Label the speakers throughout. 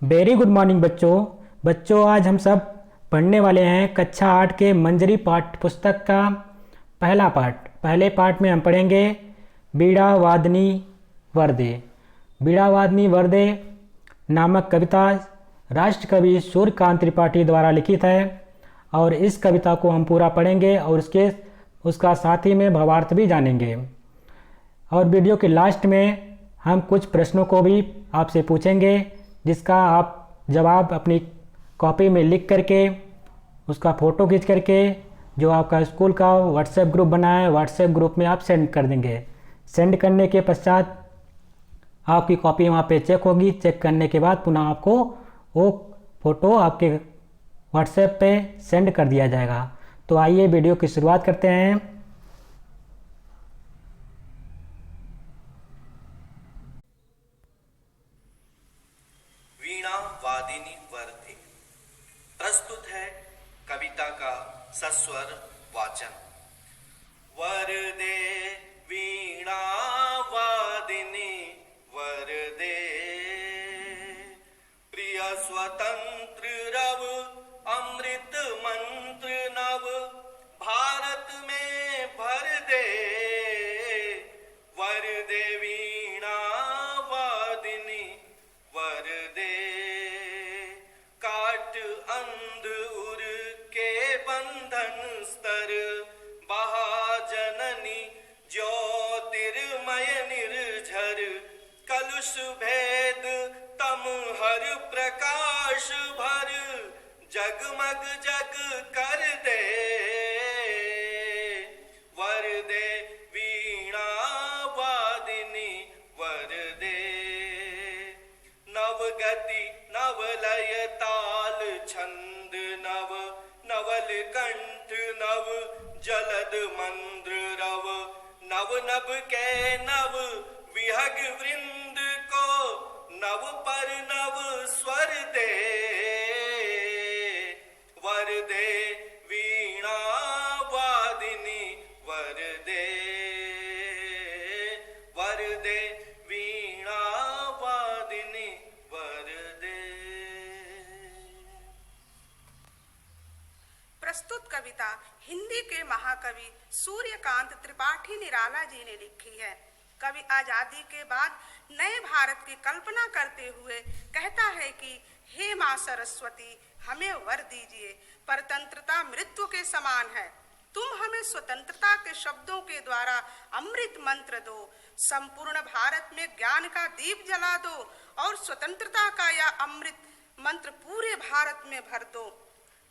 Speaker 1: Very good morning बच्चों आज हम सब पढ़ने वाले हैं कक्षा 8 के मंजरी पाठ पुस्तक का पहला पाठ। पहले पाठ में हम पढ़ेंगे बीड़ा वादनी वर्दे। बीड़ा वादनी वर्दे नामक कविता राष्ट्र कवि सूर्यकांत त्रिपाठी द्वारा लिखित है और इस कविता को हम पूरा पढ़ेंगे और उसका साथ ही में भावार्थ भी जानेंगे। और वीडियो के लास्ट में हम कुछ प्रश्नों को भी आपसे पूछेंगे जिसका आप जवाब अपनी कॉपी में लिख करके उसका फ़ोटो खींच करके जो आपका स्कूल का व्हाट्सएप ग्रुप बना है व्हाट्सएप ग्रुप में आप सेंड कर देंगे। सेंड करने के पश्चात आपकी कॉपी वहाँ पे चेक होगी। चेक करने के बाद पुनः आपको वो फ़ोटो आपके व्हाट्सएप पे सेंड कर दिया जाएगा। तो आइए वीडियो की शुरुआत करते हैं।
Speaker 2: वीणा वादिनी वर्दे प्रस्तुत है कविता का सस्वर वाचन। वरदे वीणा वादिनी वरदे, प्रिय स्वतंत्र रव अमृत मंत्र नव भारत में भर दे। वरदे वीणा वादिनी वरदे, काट अंध उर के बंधन स्तर महाजननी ज्योतिर्मय निर्झर, कलुष भेद तम हर प्रकाश भर, जगमग जग कर दे। वरदे वीणा वादिनी वरदे, नवगति नवलय ताल छंद नव, नवल कंठ नव जलद मंद्र रव, नव नभ के नव विहग वृंद को, नव पर नव स्वर दे। वरदे वीणा वादिनी वरदे, वरदे वीणा वादिनी वरदे।
Speaker 3: प्रस्तुत कविता हिंदी के महाकवि सूर्यकांत त्रिपाठी निराला जी ने लिखी है। कवि आजादी के बाद नए भारत की कल्पना करते हुए कहता है कि हे माँ सरस्वती, हमें वर दीजिए। परतंत्रता मृत्यु के समान है, तुम हमें स्वतंत्रता के शब्दों के द्वारा अमृत मंत्र दो। संपूर्ण भारत में ज्ञान का दीप जला दो और स्वतंत्रता का यह अमृत मंत्र पूरे भारत में भर दो।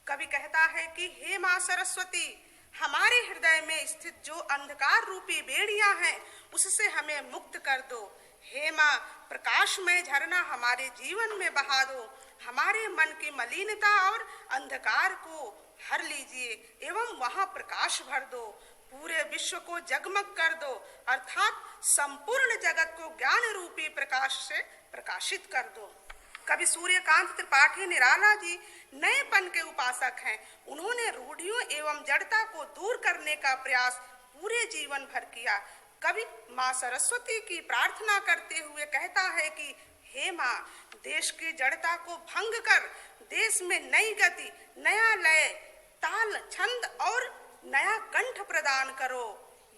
Speaker 3: कवि कहता है कि हे माँ सरस्वती, हमारे हृदय में स्थित जो अंधकार रूपी बेड़ियां हैं उससे हमें मुक्त कर दो। हे माँ, प्रकाशमय झरना हमारे जीवन में बहा दो। हमारे मन की मलिनता और अंधकार को हर लीजिए एवं वहां प्रकाश भर दो। पूरे विश्व को जगमग कर दो, अर्थात संपूर्ण जगत को ज्ञान रूपी प्रकाश से प्रकाशित कर दो। कवि सूर्यकांत त्रिपाठी निराला जी नएपन के उपासक हैं। उन्होंने रूढ़ियों एवं जड़ता को दूर करने का प्रयास पूरे जीवन भर किया। कवि माँ सरस्वती की प्रार्थना करते हुए कहता है कि हे माँ, देश की जड़ता को भंग कर देश में नई गति, नया लय, ताल, छंद और नया कंठ प्रदान करो।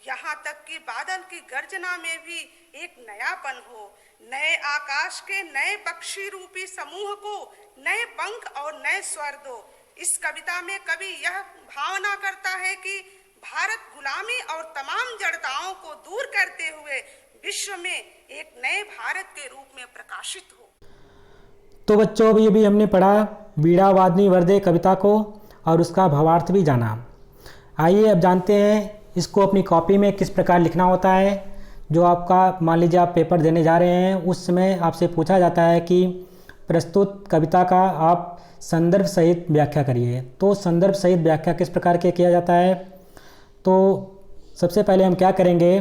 Speaker 3: यहाँ तक कि बादल की गर्जना में भी एक नयापन हो। नए आकाश के नए पक्षी रूपी समूह को नए पंख और नए स्वर दो। इस कविता में कवि यह भावना करता है कि भारत गुलामी और तमाम जड़ताओं को दूर करते हुए विश्व में एक नए भारत के रूप में प्रकाशित हो।
Speaker 1: तो बच्चों अभी हमने पढ़ा बीड़ा वादनी वर्दे कविता को और उसका भावार्थ भी जाना। आइए अब जानते हैं इसको अपनी कॉपी में किस प्रकार लिखना होता है। जो आपका मान लीजिए आप पेपर देने जा रहे हैं उस समय आपसे पूछा जाता है कि प्रस्तुत कविता का आप संदर्भ सहित व्याख्या करिए। तो संदर्भ सहित व्याख्या किस प्रकार के किया जाता है, तो सबसे पहले हम क्या करेंगे,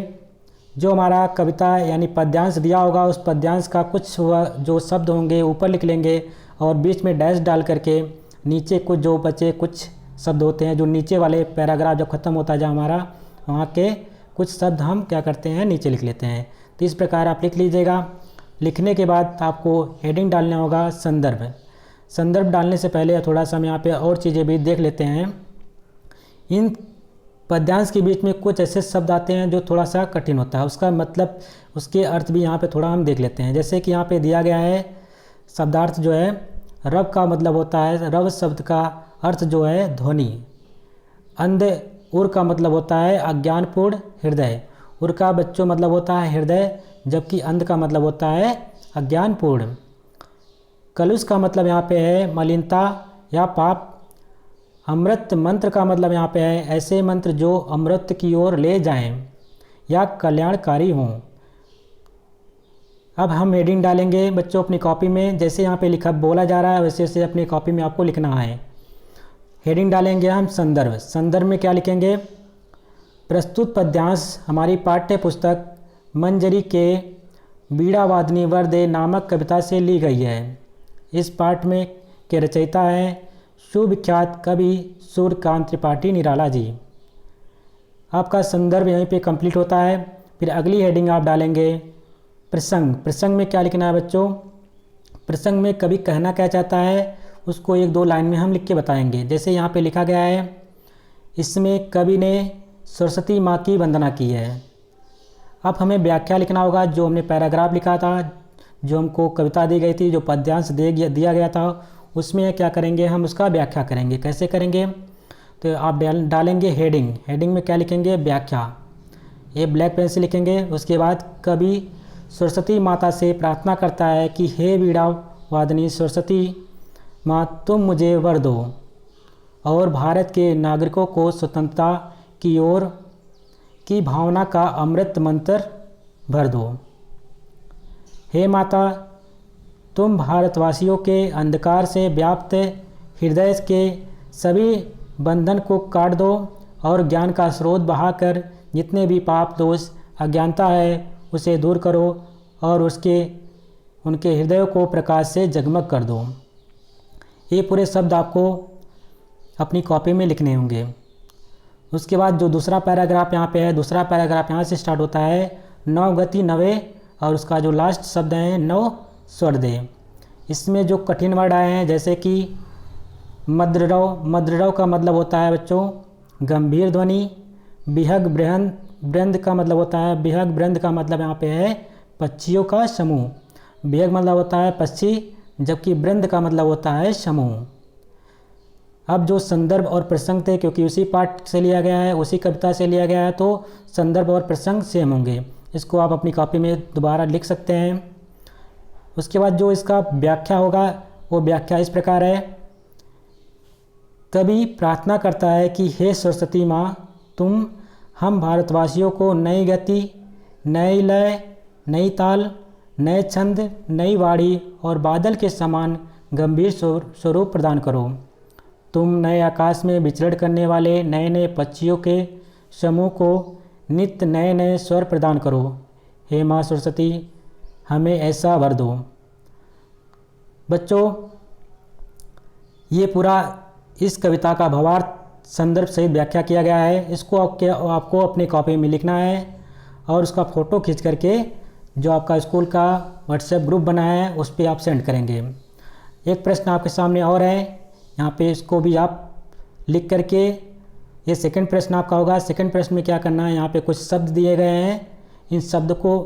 Speaker 1: जो हमारा कविता यानी पद्यांश दिया होगा उस पद्यांश का कुछ जो शब्द होंगे ऊपर लिख लेंगे और बीच में डैश डाल करके नीचे कुछ जो बचे कुछ शब्द होते हैं जो नीचे वाले पैराग्राफ जब ख़त्म होता है जहाँ हमारा वहाँ के कुछ शब्द हम क्या करते हैं नीचे लिख लेते हैं। तो इस प्रकार आप लिख लीजिएगा। लिखने के बाद आपको हेडिंग डालना होगा संदर्भ। संदर्भ डालने से पहले थोड़ा सा हम यहाँ पे और चीज़ें भी देख लेते हैं। इन पद्यांश के बीच में कुछ ऐसे शब्द आते हैं जो थोड़ा सा कठिन होता है, उसका मतलब उसके अर्थ भी यहाँ पे थोड़ा हम देख लेते हैं। जैसे कि यहाँ पे दिया गया है शब्दार्थ जो है, रव का मतलब होता है, रव शब्द का अर्थ जो है ध्वनि। अंध उर का मतलब होता है अज्ञानपूर्ण हृदय। उर का बच्चों मतलब होता है हृदय, जबकि अंध का मतलब होता है अज्ञानपूर्ण। कलुष का मतलब यहाँ पे है मलिनता या पाप। अमृत मंत्र का मतलब यहाँ पे है ऐसे मंत्र जो अमृत की ओर ले जाएं या कल्याणकारी हों। अब हम हेडिंग डालेंगे बच्चों अपनी कॉपी में, जैसे यहाँ पे लिखा बोला जा रहा है वैसे वैसे अपनी कॉपी में आपको लिखना है। हेडिंग डालेंगे हम संदर्भ। संदर्भ में क्या लिखेंगे? प्रस्तुत पद्यांश हमारी पाठ्य पुस्तक मंजरी के बीड़ा वादनी वरदे नामक कविता से ली गई है। इस पाठ में के रचयिता हैं सुविख्यात कवि सूर्यकांत त्रिपाठी निराला जी। आपका संदर्भ यहीं पे कंप्लीट होता है। फिर अगली हेडिंग आप डालेंगे प्रसंग। प्रसंग में क्या लिखना है बच्चों? प्रसंग में कवि कहना क्या चाहता है उसको 1-2 लाइन में हम लिख के बताएंगे। जैसे यहाँ पे लिखा गया है, इसमें कवि ने सरस्वती माँ की वंदना की है। अब हमें व्याख्या लिखना होगा। जो हमने पैराग्राफ लिखा था, जो हमको कविता दी गई थी, जो पद्यांश दिया गया था, उसमें क्या करेंगे हम उसका व्याख्या करेंगे। कैसे करेंगे? तो आप डालेंगे हेडिंग। हेडिंग में क्या लिखेंगे? व्याख्या। ये ब्लैक पेन से लिखेंगे। उसके बाद कवि सरस्वती माता से प्रार्थना करता है कि हे बीड़ा वादनी सरस्वती माँ, तुम मुझे वर दो और भारत के नागरिकों को स्वतंत्रता की ओर की भावना का अमृत मंत्र भर दो। हे माता, तुम भारतवासियों के अंधकार से व्याप्त हृदय के सभी बंधन को काट दो और ज्ञान का स्रोत बहाकर जितने भी पाप दोष अज्ञानता है उसे दूर करो और उनके हृदयों को प्रकाश से जगमग कर दो। ये पूरे शब्द आपको अपनी कॉपी में लिखने होंगे। उसके बाद जो दूसरा पैराग्राफ यहाँ पे है, दूसरा पैराग्राफ यहाँ से स्टार्ट होता है नव गति नवे, और उसका जो लास्ट शब्द है नव स्वर दे। इसमें जो कठिन वर्ड आए हैं जैसे कि मद्ररव। मद्ररव का मतलब होता है बच्चों गंभीर ध्वनि। बिहग ब्रंद का मतलब होता है, बिहग ब्रंद का मतलब यहाँ पे है पक्षियों का समूह। बिहग मतलब होता है पक्षी, जबकि ब्रंद का मतलब होता है समूह। अब जो संदर्भ और प्रसंग थे, क्योंकि उसी पाठ से लिया गया है, उसी कविता से लिया गया है, तो संदर्भ और प्रसंग सेम होंगे। इसको आप अपनी कॉपी में दोबारा लिख सकते हैं। उसके बाद जो इसका व्याख्या होगा वो व्याख्या इस प्रकार है। कवि प्रार्थना करता है कि हे सरस्वती माँ, तुम हम भारतवासियों को नई गति, नई लय, नई ताल, नए छंद, नई वाणी और बादल के समान गंभीर स्वरूप प्रदान करो। तुम नए आकाश में विचरण करने वाले नए नए पक्षियों के समूह को नित्य नए नए स्वर प्रदान करो। हे माँ सरस्वती, हमें ऐसा वर दो। बच्चों, ये पूरा इस कविता का भावार्थ संदर्भ सहित व्याख्या किया गया है। इसको आपको अपनी कॉपी में लिखना है और उसका फ़ोटो खींच करके जो आपका स्कूल का व्हाट्सएप ग्रुप बना है उस पर आप सेंड करेंगे। एक प्रश्न आपके सामने और है, यहाँ पे इसको भी आप लिख करके, ये सेकंड प्रश्न आपका होगा। सेकंड प्रश्न में क्या करना है, यहाँ पे कुछ शब्द दिए गए हैं, इन शब्द को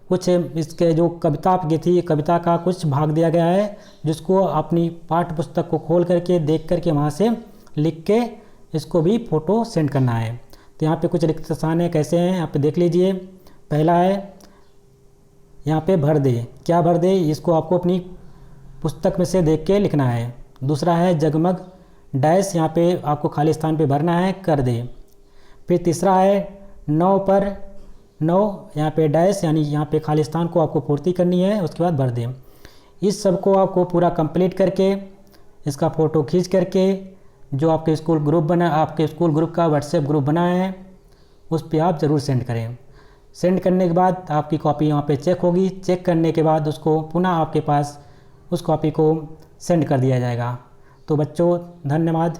Speaker 1: कुछ इसके जो कविता आपकी थी, कविता का कुछ भाग दिया गया है जिसको अपनी पाठ्य पुस्तक को खोल करके देख करके वहाँ से लिख के इसको भी फ़ोटो सेंड करना है। तो यहाँ पे कुछ रिक्त स्थान है, कैसे हैं यहाँ पे देख लीजिए। पहला है यहाँ पे भर दे। क्या भर दे, इसको आपको अपनी पुस्तक में से देख के लिखना है। दूसरा है जगमग डैश, यहाँ पे आपको खाली स्थान पे भरना है, कर दे। फिर तीसरा है नौ पर नौ, यहाँ पे डैश यानी यहाँ पे खाली स्थान को आपको पूर्ति करनी है, उसके बाद भर दे। इस सब को आपको पूरा कंप्लीट करके इसका फ़ोटो खींच करके जो आपके स्कूल ग्रुप बना, आपके स्कूल ग्रुप का व्हाट्सएप ग्रुप बना है उस पर आप ज़रूर सेंड करें। सेंड करने के बाद आपकी कॉपी यहाँ पे चेक होगी। चेक करने के बाद उसको पुनः आपके पास उस कॉपी को सेंड कर दिया जाएगा। तो बच्चों धन्यवाद।